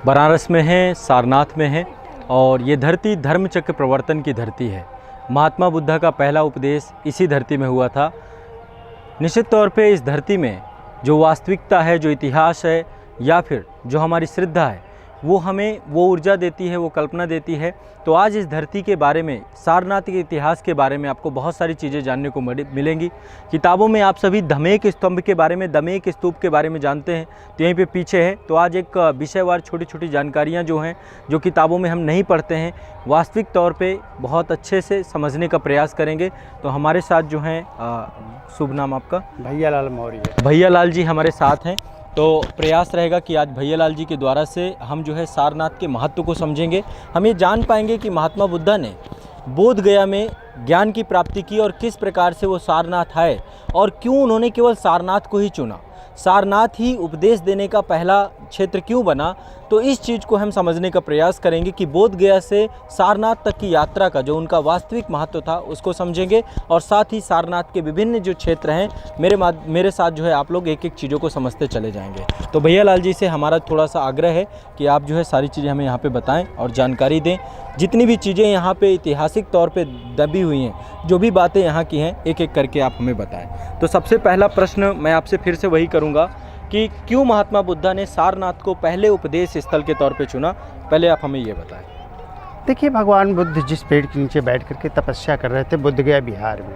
बनारस में हैं, सारनाथ में हैं और ये धरती धर्मचक्र प्रवर्तन की धरती है। महात्मा बुद्ध का पहला उपदेश इसी धरती में हुआ था। निश्चित तौर पे इस धरती में जो वास्तविकता है, जो इतिहास है या फिर जो हमारी श्रद्धा है, वो हमें वो ऊर्जा देती है, वो कल्पना देती है। तो आज इस धरती के बारे में, सारनाथ के इतिहास के बारे में आपको बहुत सारी चीज़ें जानने को मिलेंगी। किताबों में आप सभी धमेक स्तंभ के बारे में, दमेक स्तूप के बारे में जानते हैं, तो यहीं पे पीछे है। तो आज एक विषयवार छोटी छोटी जानकारियाँ जो हैं, जो किताबों में हम नहीं पढ़ते हैं, वास्तविक तौर पे बहुत अच्छे से समझने का प्रयास करेंगे। तो हमारे साथ जो हैं, शुभ नाम आपका? भैया लाल मौर्य। भैया लाल जी हमारे साथ हैं। तो प्रयास रहेगा कि आज भैया लाल जी के द्वारा से हम जो है सारनाथ के महत्व को समझेंगे। हम ये जान पाएंगे कि महात्मा बुद्ध ने बोध गया में ज्ञान की प्राप्ति की और किस प्रकार से वो सारनाथ आए और क्यों उन्होंने केवल सारनाथ को ही चुना, सारनाथ ही उपदेश देने का पहला क्षेत्र क्यों बना। तो इस चीज़ को हम समझने का प्रयास करेंगे कि बोध गया से सारनाथ तक की यात्रा का जो उनका वास्तविक महत्व था उसको समझेंगे और साथ ही सारनाथ के विभिन्न जो क्षेत्र हैं, मेरे साथ जो है आप लोग एक एक चीज़ों को समझते चले जाएंगे। तो भैया लाल जी से हमारा थोड़ा सा आग्रह है कि आप जो है सारी चीज़ें हमें यहाँ पे बताएं और जानकारी दें। जितनी भी चीज़ें यहाँ पे ऐतिहासिक तौर पे दबी हुई हैं, जो भी बातें यहाँ की हैं, एक एक करके आप हमें बताएं। तो सबसे पहला प्रश्न मैं आपसे फिर से वही करूँगा कि क्यों महात्मा बुद्ध ने सारनाथ को पहले उपदेश स्थल के तौर पे चुना, पहले आप हमें ये बताएं। देखिए, भगवान बुद्ध जिस पेड़ के नीचे बैठ करके तपस्या कर रहे थे बुद्ध गया बिहार में,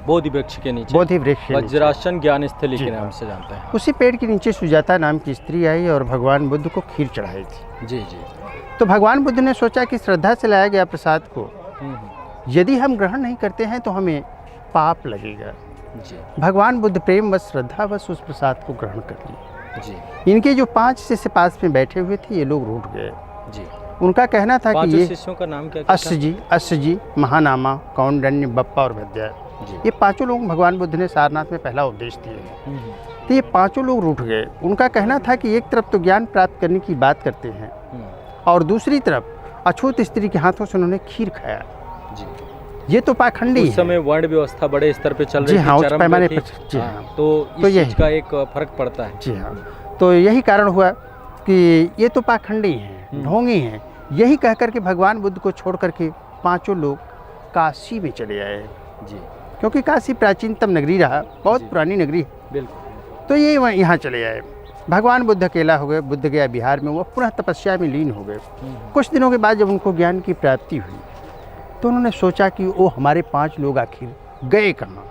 बोधि वृक्ष के नीचे, बोधि वृक्ष वज्रासन ज्ञान स्थली के नाम से जानते हैं। उसी पेड़ के नीचे सुजाता नाम की स्त्री आई और भगवान बुद्ध को खीर चढ़ाई थी। जी जी। तो भगवान बुद्ध ने सोचा कि श्रद्धा से लाया गया प्रसाद को यदि हम ग्रहण नहीं करते हैं तो हमें पाप लगेगा। जी। भगवान बुद्ध प्रेम व श्रद्धा बस उस प्रसाद को ग्रहण कर लिए। जी। इनके जो 5 शिष्य पास में बैठे हुए थे, ये लोग रूठ गए। जी। उनका कहना था कि ये शिष्यों का नाम क्या? अश्व जी, महानामा, कौंडन्य, बप्पा और भद्या, ये 5 लोग भगवान बुद्ध ने सारनाथ में पहला उपदेश दिए। तो ये 5 लोग रूठ गए। उनका कहना था कि एक तरफ तो ज्ञान प्राप्त करने की बात करते हैं और दूसरी तरफ अछूत स्त्री के हाथों से उन्होंने खीर खाया। जी। ये तो पाखंडी है। उस समय वर्ण व्यवस्था बड़े स्तर पे चल रही थी। जी हाँ, उस पैमाने पर। जी हाँ, तो इस चीज का एक फर्क पड़ता है। जी हाँ, तो यही कारण हुआ कि ये तो पाखंडी हैं, ढोंगी हैं। यही कह करके भगवान बुद्ध को छोड़ करके 5 लोग काशी में चले आए। जी। क्योंकि काशी प्राचीनतम नगरी रहा, बहुत पुरानी नगरी। बिल्कुल। तो ये यहाँ चले आए। भगवान बुद्ध अकेला हो गए। बुद्ध गया बिहार में, वो पुनः तपस्या में लीन हो गए। कुछ दिनों के बाद जब उनको ज्ञान की प्राप्ति हुई तो उन्होंने सोचा कि वो हमारे 5 लोग आखिर गए कहाँ।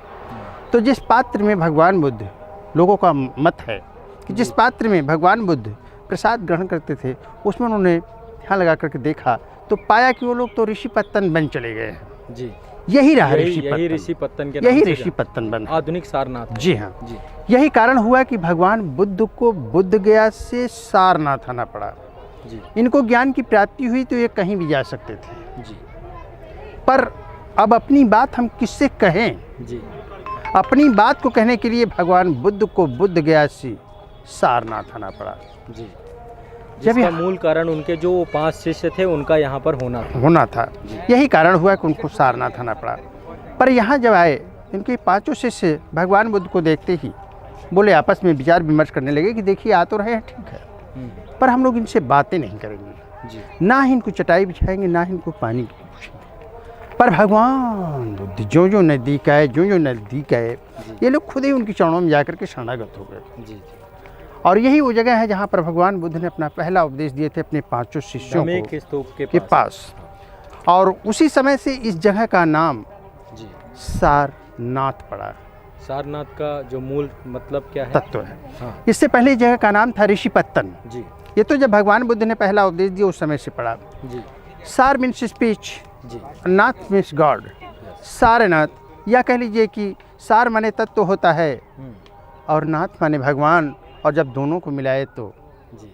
तो जिस पात्र में भगवान बुद्ध, लोगों का मत है कि जिस पात्र में भगवान बुद्ध प्रसाद ग्रहण करते थे, उसमें उन्होंने ध्यान लगा करके देखा तो पाया कि वो लोग तो ऋषि पत्तन बन चले गए हैं। जी। यही रहा यही ऋषि पत्तन के यही ऋषि पत्तन बन आधुनिक सारनाथ। जी हाँ जी। यही कारण हुआ कि भगवान बुद्ध को बुद्ध गया से सारनाथ आना पड़ा। जी। इनको ज्ञान की प्राप्ति हुई तो ये कहीं भी जा सकते थे। जी। पर अब अपनी बात हम किससे कहें? जी। अपनी बात को कहने के लिए भगवान बुद्ध को बुद्ध गया से सारनाथ आना पड़ा। जी। जिसका मूल कारण उनके जो 5 शिष्य थे उनका यहाँ पर होना था। यही कारण हुआ कि उनको सारनाथ आना पड़ा। पर यहाँ जब आए, इनके 5 शिष्य भगवान बुद्ध को देखते ही बोले, आपस में विचार विमर्श करने लगे कि देखिए आ तो रहे हैं, ठीक है, पर हम लोग इनसे बातें नहीं करेंगे। जी। ना ही इनको चटाई बिछाएंगे, ना ही इनको पानी पूछेंगे। पर भगवान बुद्ध जो जो नज़दीक आए, ये लोग खुद ही उनके चरणों में जाकर के शरणागत हो गए। जी। और यही वो जगह है जहाँ पर भगवान बुद्ध ने अपना पहला उपदेश दिए थे अपने 5 शिष्यों के पास। और उसी समय से इस जगह का नाम जी सारनाथ पड़ा। सारनाथ का जो मूल मतलब क्या है? तत्व है। हाँ। इससे पहले इस जगह का नाम था ऋषि पत्तन। जी। ये तो जब भगवान बुद्ध ने पहला उपदेश दिया उस समय से पड़ा। जी। सार मीन्स स्पीच, जी। नाथ मीन्स गॉड। सारनाथ, या कह लीजिए कि सार माने तत्व होता है और नाथ माने भगवान, और जब दोनों को मिलाए तो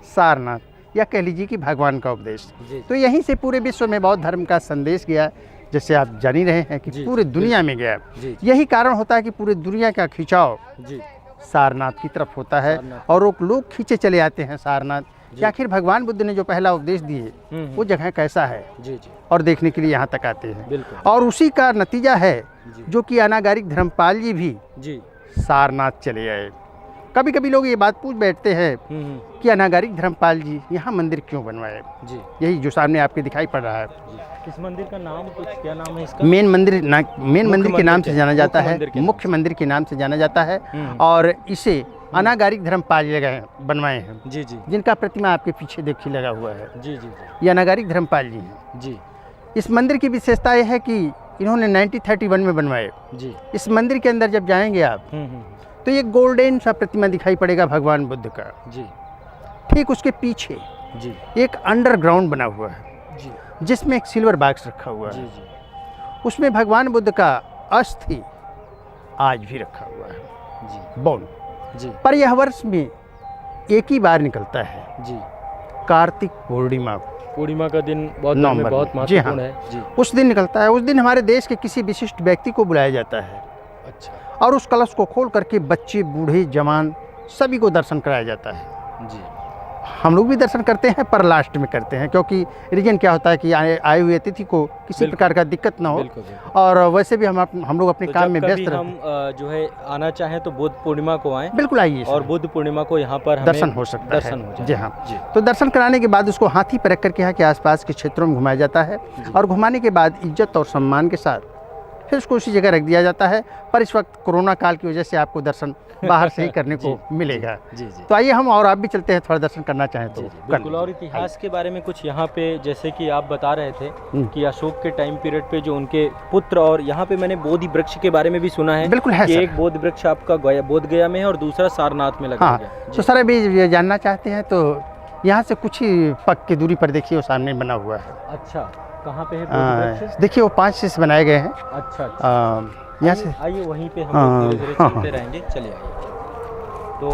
सारनाथ, या कह लीजिए कि भगवान का उपदेश। तो यहीं से पूरे विश्व में बौद्ध धर्म का संदेश गया, जैसे आप जान ही रहे हैं कि पूरे दुनिया में गया। यही कारण होता है कि पूरे दुनिया का खिंचाव सारनाथ की तरफ होता है और वो लोग खींचे चले आते हैं सारनाथ कि आखिर भगवान बुद्ध ने जो पहला उपदेश दिए वो जगह कैसा है। और देखने के लिए यहाँ तक आते हैं। और उसी का नतीजा है जो कि अनागारिक धर्मपाल जी भी सारनाथ चले आए। कभी कभी लोग ये बात पूछ बैठते हैं हम्म, कि अनागारिक धर्मपाल जी यहाँ मंदिर क्यों बनवाए। जी यही जो सामने आपके दिखाई पड़ रहा है, जी। इस मंदिर का नाम कुछ क्या नाम है इसका? मेन मंदिर के नाम से जाना जाता है, मुख्य मंदिर के नाम मुख्य मंदिर के नाम से जाना जाता है। हम्म। और इसे अनागारिक धर्मपाल जी लगाए बनवाए हैं, जी जी जिनका प्रतिमा आपके पीछे देखिए लगा हुआ है। जी जी जी ये अनागारिक धर्मपाल जी हैं। जी इस मंदिर की विशेषता यह है कि इन्होंने 1931 में बनवाए। जी। इस मंदिर के अंदर जब जाएंगे आप हम्म, तो ये गोल्डन सा प्रतिमा दिखाई पड़ेगा भगवान बुद्ध का। जी ठीक उसके पीछे जी एक अंडरग्राउंड बना हुआ है, जी जिसमें एक सिल्वर बॉक्स रखा हुआ जी है। जी उसमें भगवान बुद्ध का अस्थि आज भी रखा हुआ है, जी बोन। जी पर यह वर्ष में एक ही बार निकलता है, जी। कार्तिक पूर्णिमा। पूर्णिमा का दिन बहुत धर्म में नवंबर बहुत में। जी हाँ। महत्वपूर्ण है। जी। उस दिन निकलता है। उस दिन हमारे देश के किसी विशिष्ट व्यक्ति को बुलाया जाता है अच्छा। और उस कलश को खोल करके बच्चे, बूढ़े, जवान सभी को दर्शन कराया जाता है। जी हम लोग भी दर्शन करते हैं, पर लास्ट में करते हैं, क्योंकि रीजन क्या होता है कि आए हुए अतिथि को किसी बिल्कुल। प्रकार का दिक्कत ना हो। बिल्कुल बिल्कुल। और वैसे भी हम लोग अपने तो काम जब में कभी व्यस्त हम रहते जो है आना चाहें तो बुद्ध पूर्णिमा को आएं बिल्कुल आइए और सर। बुद्ध पूर्णिमा को यहाँ पर हमें दर्शन हो सकता दर्शन है। हो जाए। जी हाँ। जी तो दर्शन कराने के बाद उसको हाथी पर रख करके यहाँ के आसपास के क्षेत्रों में घुमाया जाता है जी। और घुमाने के बाद इज्जत और सम्मान के साथ फिर उसको उसी जगह रख दिया जाता है। पर इस वक्त कोरोना काल की वजह से आपको दर्शन बाहर से ही करने को मिलेगा। जी जी तो आइए हम और आप भी चलते हैं, थोड़ा दर्शन करना चाहें तो जी जी, कर बिल्कुल। और लीजिए। इतिहास के बारे में कुछ यहाँ पे जैसे कि आप बता रहे थे हम्म। कि अशोक के टाइम पीरियड पे जो उनके पुत्र, और यहाँ पे मैंने बोधि वृक्ष के बारे में भी सुना है बिल्कुल है कि सर। एक बोधि वृक्ष आपका बोध गया में है और दूसरा सारनाथ में लगाया हाँ, गया। तो सर अभी ये जानना चाहते हैं तो यहाँ से कुछ ही पग की दूरी पर देखिए वो सामने बना हुआ है। अच्छा, कहाँ पे है बोधि वृक्ष? देखिए वो 5 शीश बनाए गए हैं। अच्छा अच्छा। यहाँ से आइए वहीं पे हम हाँ, लोग धीरे धीरे हाँ, चलते हाँ। रहेंगे। चलिए आइए। तो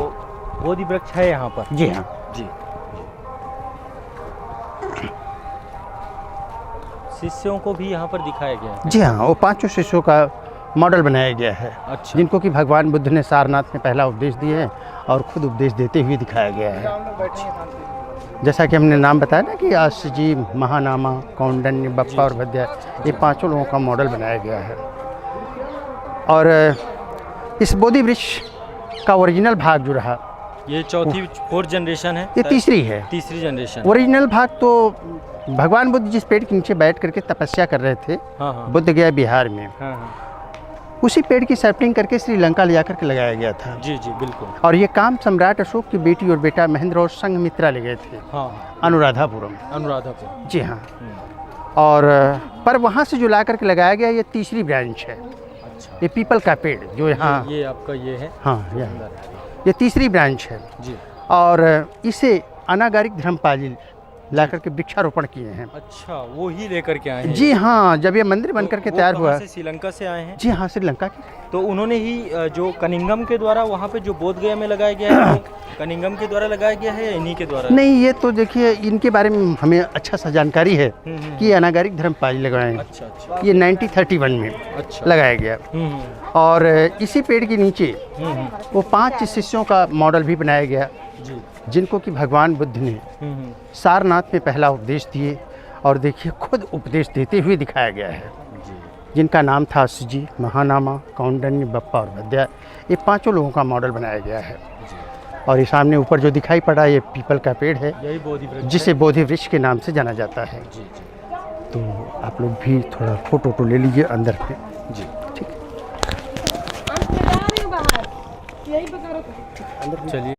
बोधि वृक्ष है यहाँ पर। जी हाँ। जी। शिष्यों को भी यहाँ पर दिखाया गया है। जी हाँ, वो 5 शिष्यों का मॉडल बनाया गया है, अच्छा। जिनको कि भगवान बुद्ध ने सारनाथ में पहला उपदेश दिए हैं और खुद उपदेश देते हुए दिखाया गया है। जैसा कि हमने नाम बताया ना कि आशी जी, महानामा, कौंडन्य, बप्पा और भद्या, ये 5 लोगों का मॉडल बनाया गया है। और इस बोधि वृक्ष का ओरिजिनल भाग जो रहा, ये चौथी 4th जनरेशन है। ये तीसरी है। तीसरी जनरेशन। ओरिजिनल भाग तो भगवान बुद्ध जिस पेड़ के नीचे बैठ करके तपस्या कर रहे थे, हाँ हाँ बुद्ध गया बिहार में, हाँ हाँ। उसी पेड़ की सैपलिंग करके श्रीलंका ले जाकर के लगाया गया था। जी जी बिल्कुल। और ये काम सम्राट अशोक की बेटी और बेटा महेंद्र और संघमित्रा ले गए थे हाँ, अनुराधापुरम। अनुराधापुर। जी हाँ। और पर वहाँ से जो ला करके लगाया गया ये तीसरी ब्रांच है। अच्छा। ये पीपल का पेड़ जो यहाँ, ये आपका ये है। हाँ यहाँ, ये तीसरी ब्रांच है। जी। और इसे अनागारिक धर्मपाल जी ला करके वृक्षारोपण किए हैं। अच्छा, वो ही लेकर के आए हैं। जी हाँ, जब ये मंदिर बन करके वो तैयार कहाँ हुआ। से? श्रीलंका से आए हैं। जी हाँ, श्रीलंका की। तो उन्होंने ही जो कनिंगम के द्वारा वहाँ पे जो बोध गया में लगाया गया है, वो कनिंगम के द्वारा लगाया गया है या इन्हीं के द्वारा? नहीं, ये तो देखिए इनके बारे में हमें अच्छा सा जानकारी है कि ये अनागारिक धर्मपाल जी लगाए हैं। अच्छा अच्छा। ये 1931 में अच्छा। लगाया गया। और इसी पेड़ के नीचे वो 5 शिष्यों का मॉडल भी बनाया गया, जी। जिनको कि भगवान बुद्ध ने सारनाथ में पहला उपदेश दिए और देखिए खुद उपदेश देते हुए दिखाया गया है, जिनका नाम था जी, महानामा, कौंडन्य, बप्पा और भद्या। ये 5 लोगों का मॉडल बनाया गया है। और ये सामने ऊपर जो दिखाई पड़ा ये पीपल का पेड़ है, यही बोधि वृक्ष जिसे बोधि वृक्ष के नाम से जाना जाता है। जी जी तो आप लोग भी थोड़ा फोटो ले लीजिए अंदर पे। जी। ठीक। हम जा रहे हैं बाहर, यही बता रहा था। चलिए।